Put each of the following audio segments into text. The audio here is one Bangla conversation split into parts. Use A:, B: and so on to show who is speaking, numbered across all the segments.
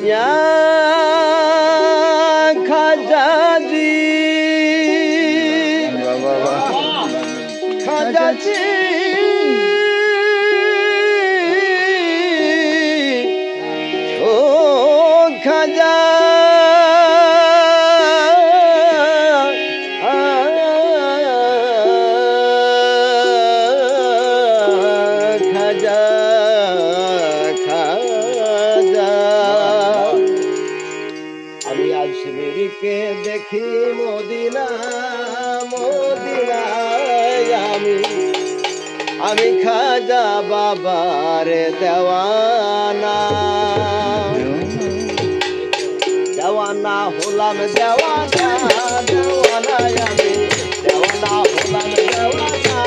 A: ইয়া খাজাজি খাজাজি ও খাজা খাজা খাজা আমি আজ শিবিরকে দেখি মদিনা মদিনায় আমি খাজা বাবার দেওয়ানা দেওয়ানা হলাম দেওয়ানা দেওয়ানায় আমি দেওয়ানা হলাম দেওয়ানা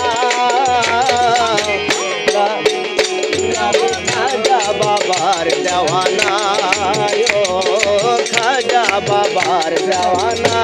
A: খাজা বাবার দেওয়ানা ও খাজা বাবার দেওয়ানা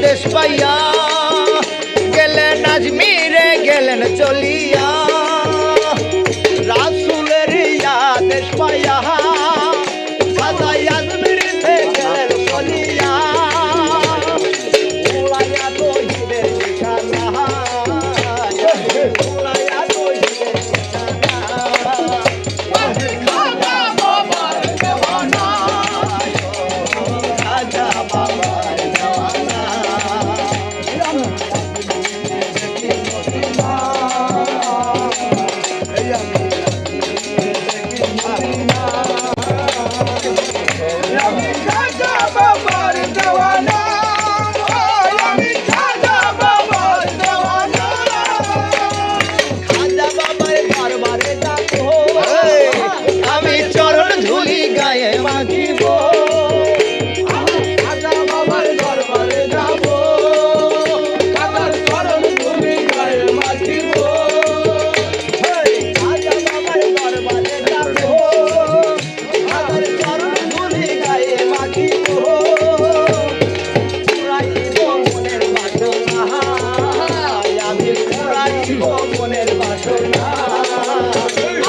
A: দেশ পাইয়া গেলেন আজমিরে গেলেন চলিয়া রাসূলের দেশ পাইয়া সাজাই আজমিরে গেলেন চলিয়া উলাইয়া তৌহিদের নিশানা উলাইয়া তৌহিদের নিশানা খাজা বাবার দেওয়ানা খাজা বাবার দেওয়ানা আমি চরণ ধুলি গায়ে মাখিব খাজা বাবার দরবারে যাব খাজার চরণ ধুলি গায়ে মাখিব খাজা বাবার দরবারে যাব খাজার চরণ ধুলি গায়ে মাখিব পুরাইব মনের বাসনা আমি পুরাইব মনের বাসনা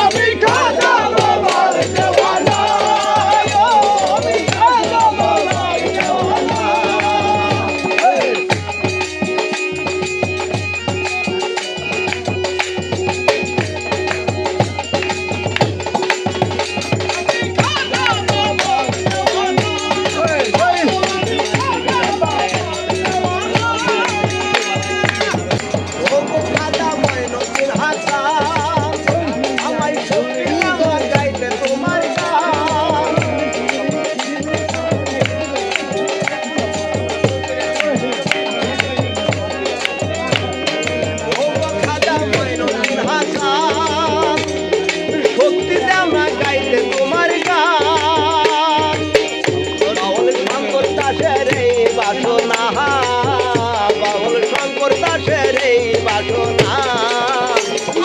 A: আমি খাজা বাবার দেওয়ানা আমি খাজা বাবার দেওয়ানা বাউল শঙ্কর দাসের এই বাসনা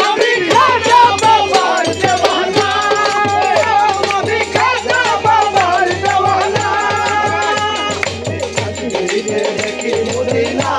A: আমি খাজা বাবার দেওয়ানা আমি খাজা বাবার দেওয়ানা দেখি মদিনা